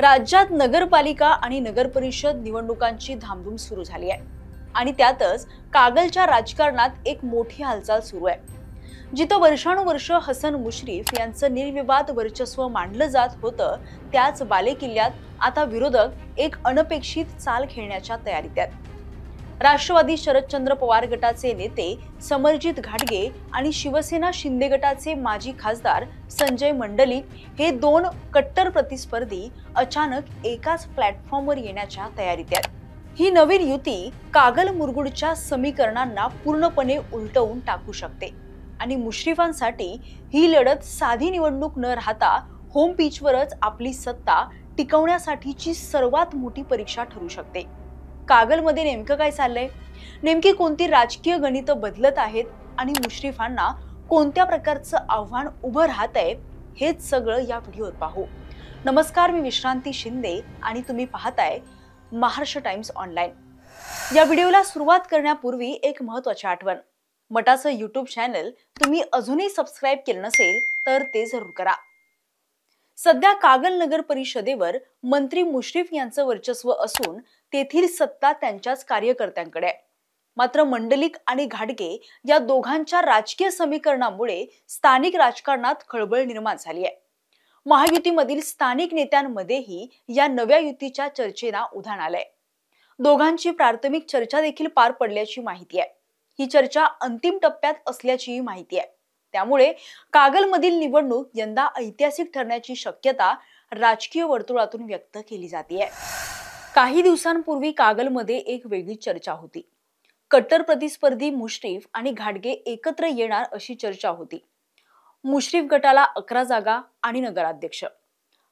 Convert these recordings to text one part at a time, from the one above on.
राज्यात नगरपालिका आणि नगरपरिषद निवडणुकांची धामधूम सुरू झाली आहे आणि त्यातच कागलच्या राजकारणात एक मोठी हालचाल सुरू आहे। जिथं वर्षानुवर्ष हसन मुश्रीफ यांचं निर्विवाद वर्चस्व मानलं जात होतं, त्याच बालेकिल्ल्यात आता विरोधक एक अनपेक्षित चाल खेळण्याच्या तयारीत आहेत। राष्ट्रवादी शरदचंद्र पवार गटाचे नेते समरजित घाटगे आणि शिवसेना शिंदे गटाचे माजी खासदार संजय मंडलिक हे दोन कट्टर प्रतिस्पर्धी अचानक एकाच प्लॅटफॉर्मवर येण्याच्या तयारीत आहेत। ही नवीन युती कागल मुरगुडच्या समीकरणांना पूर्णपणे उलटवून टाकू शकते आणि मुश्रीफांसाठी ही लढत साधी निवडणूक न राहता होम पिचवरच आपली सत्ता टिकवण्यासाठीची सर्वात मोठी परीक्षा ठरू शकते। कागलमध्ये नेमकं काय चाललंय, नेमकी कोणती राजकीय गणितं बदलत आहेत आणि मुश्रीफांना कोणत्या प्रकारचं आव्हान उभं राहतंय, हेच सगळं या व्हिडिओत पाहू। नमस्कार, मी विश्रांती शिंदे आणि तुम्ही पाहताय महाराष्ट्र टाइम्स ऑनलाईन। या व्हिडिओला सुरुवात करण्यापूर्वी एक महत्त्वाची आठवण, मटाचं यूट्यूब चॅनल तुम्ही अजूनही सबस्क्राइब केलं नसेल तर ते जरूर करा। सध्या कागल नगर परिषदेवर मंत्री मुश्रीफ यांचं वर्चस्व असून तेथील सत्ता त्यांच्याच कार्यकर्त्यांकडे आहे। मात्र मंडलिक आणि घाटगे या दोघांच्या राजकीय समीकरणामुळे स्थानिक राजकारणात खळबळ निर्माण झाली आहे। महायुतीमधील स्थानिक नेत्यांमध्येही या नव्या युतीच्या चर्चेला उधाण आलंय। दोघांची प्राथमिक चर्चा देखील पार पडल्याची माहिती आहे। ही चर्चा अंतिम टप्प्यात असल्याचीही माहिती आहे। त्यामुळे कागलमधील निवडणूक यंदा ऐतिहासिक ठरण्याची शक्यता राजकीय वर्तुळातून व्यक्त केली जाते। काही दिवसांपूर्वी कागलमध्ये एक वेगळी चर्चा होती। कट्टर प्रतिस्पर्धी मुश्रीफ आणि घाटगे एकत्र येणार अशी चर्चा होती। मुश्रीफ गटाला 11 जागा आणि नगराध्यक्ष,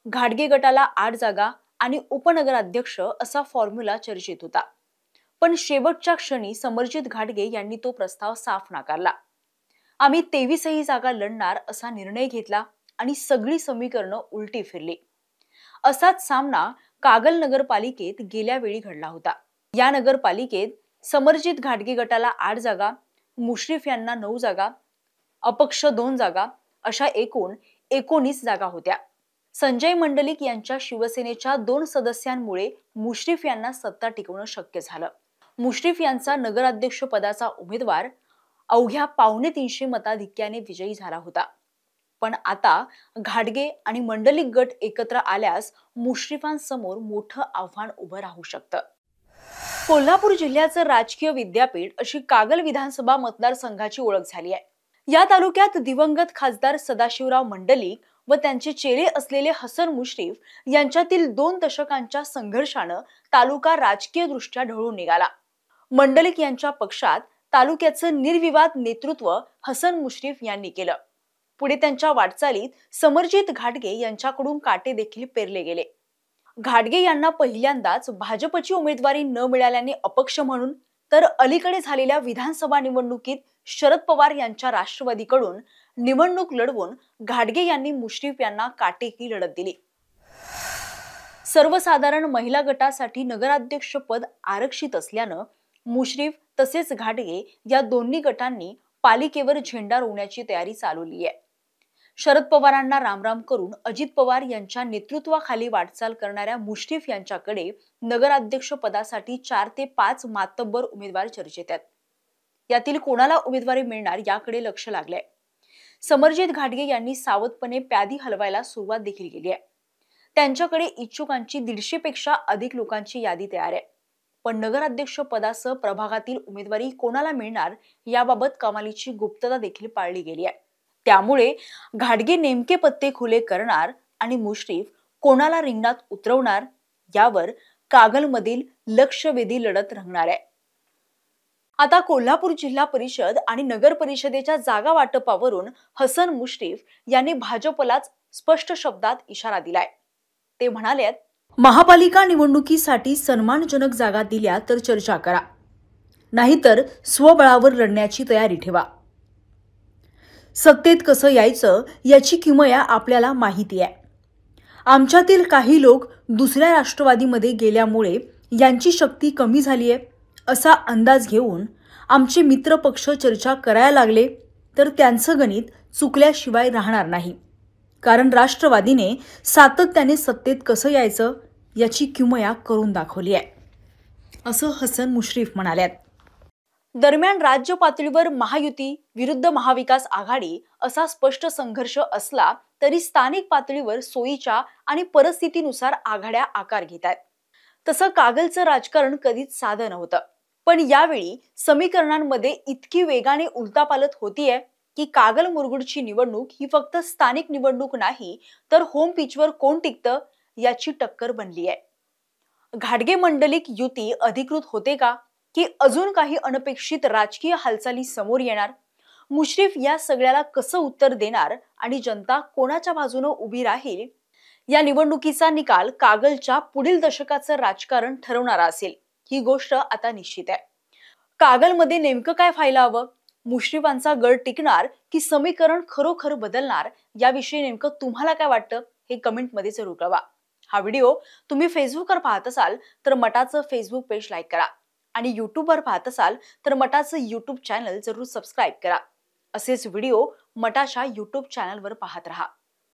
घाटगे गटाला 8 जागा आणि उपनगराध्यक्ष असा फॉर्म्युला चर्चेत होता। पण शेवटच्या क्षणी समरजित घाटगे यांनी तो प्रस्ताव साफ नाकारला। आम्ही 23 जागा लढणार असा निर्णय घेतला आणि सगळी समीकरणं उलटी फिरली। असाच सामना कागल नगरपालिकेत गेल्या वेळी घडला होता। या नगरपालिकेत समरजित घाटगे गटाला 8 जागा, मुश्रीफ यांना 9 जागा, अपक्ष 2 जागा अशा एकूण 19 जागा होत्या। संजय मंडलिक यांच्या शिवसेनेच्या 2 सदस्यांमुळे मुश्रीफ यांना सत्ता टिकवणं शक्य झालं। मुश्रीफ यांचा नगराध्यक्ष पदाचा उमेदवार अवघ्या 250 मताधिक्याने विजयी झाला होता। पण आता घाटगे आणि मंडलिक गट एकत्र आल्यास मुश्रीफांसमोर मोठं आव्हान उभं राहू शकतं। कोल्हापूर जिल्ह्याचं राजकीय विद्यापीठ अशी कागल विधानसभा मतदारसंघाची ओळख झाली आहे। या तालुक्यात दिवंगत खासदार सदाशिवराव मंडलिक व त्यांचे चेले असलेले हसन मुश्रीफ यांच्यातील 2 दशकांच्या संघर्षानं तालुका राजकीय दृष्ट्या ढळून निघाला। मंडलिक यांच्या पक्षात तालुक्याचं निर्विवाद नेतृत्व हसन मुश्रीफ यांनी केलं। पुढे त्यांच्या वाटचालीत समरजित घाटगे यांच्याकडून काटे देखील पेरले गेले। घाटगे यांना पहिल्यांदाच भाजपची उमेदवारी न मिळाल्याने अपक्ष म्हणून, तर अलीकडे झालेल्या विधानसभा निवडणुकीत शरद पवार यांच्या राष्ट्रवादीकडून निवडणूक लढवून घाटगे यांनी मुश्रीफ यांना काटेकी लढत दिली। सर्वसाधारण महिला गटासाठी नगराध्यक्षपद आरक्षित असल्यानं मुश्रीफ तसेच घाटगे या दोन्ही गटांनी पालिकेवर झेंडा रोवण्याची तयारी चालवली आहे। शरद पवारांना रामराम करून अजित पवार यांच्या नेतृत्वाखाली वाटचाल करणाऱ्या मुश्रीफ यांच्याकडे नगराध्यक्ष पदासाठी 4 ते 5 मातब्बर उमेदवार चर्चेत आहेत। यातील कोणाला उमेदवारी मिळणार याकडे लक्ष लागलंय। समरजित घाटगे यांनी सावधपणे प्यादी हलवायला सुरुवात देखील केली आहे। त्यांच्याकडे इच्छुकांची 150 पेक्षा अधिक लोकांची यादी तयार आहे। पण नगराध्यक्ष पदासह प्रभागातील उमेदवारी कोणाला मिळणार याबाबत कमालीची गुप्तता देखील पाळली गेली आहे। त्यामुळे घाटगे नेमके पत्ते खुले करणार आणि मुश्रीफ कोणाला रिंगणात उतरवणार यावर कागलमधील लक्षवेधी लढत रंगणार आहे। आता कोल्हापूर जिल्हा परिषद आणि नगर परिषदेच्या जागा वाटपावरून हसन मुश्रीफ यांनी भाजपलाच स्पष्ट शब्दात इशारा दिलाय। ते म्हणाले, महापालिका निवडणुकीसाठी सन्मानजनक जागा दिल्या तर चर्चा करा, नाहीतर स्वबळावर लढण्याची तयारी ठेवा। सत्तेत कसं यायचं याची किमया आपल्याला माहिती आहे। आमच्यातील काही लोक दुसऱ्या राष्ट्रवादीमध्ये गेल्यामुळे यांची शक्ती कमी झाली आहे असा अंदाज घेऊन आमचे मित्र पक्ष चर्चा करायला लागले तर त्यांचं गणित चुकल्याशिवाय राहणार नाही। कारण राष्ट्रवादीने सातत्याने सत्तेत कसं यायचं याची किमया करून दाखवली आहे, असं हसन मुश्रीफ म्हणाल्यात. दरम्यान राज्य पातळीवर महायुती विरुद्ध महाविकास आघाडी असा स्पष्ट संघर्ष असला तरी स्थानिक पातळीवर सोयीच्या आणि परिस्थितीनुसार आघाड्या आकार घेत आहेत. तसं कागलचं राजकारण कधीच साधं नव्हतं, पण यावेळी समीकरणांमध्ये इतकी वेगाने उलटापालट होतीये की कागल मुरगुडची निवडणूक ही फक्त स्थानिक निवडणूक नाही, तर होम पिचवर कोण टिकतं याची टक्कर बनली आहे. घाटगे मंडलिक युती अधिकृत होते का, की अजून काही अनपेक्षित राजकीय हालचाली समोर येणार? मुश्रीफ या सगळ्याला कसं उत्तर देणार आणि जनता कोणाच्या बाजूने उभी राहील, या निवडणुकीचा निकाल कागलच्या पुढील दशकाचं राजकारण ठरवणारा असेल, ही गोष्ट आता निश्चित आहे. कागलमध्ये नेमकं काय व्हायला हवं? मुश्रीफांचा गड टिकणार की समीकरण खरोखर बदलणार, याविषयी नेमकं तुम्हाला काय वाटतं हे कमेंटमध्ये जरूर कळवा. हा व्हिडिओ तुम्ही फेसबुकवर पाहत असाल तर मटाचं फेसबुक पेज लाईक करा आणि यूट्यूबवर पाहत असाल तर मटाचं यूट्यूब चॅनल जरूर सबस्क्राईब करा. असेच व्हिडिओ मटाच्या यूट्यूब चॅनलवर पाहत राहा.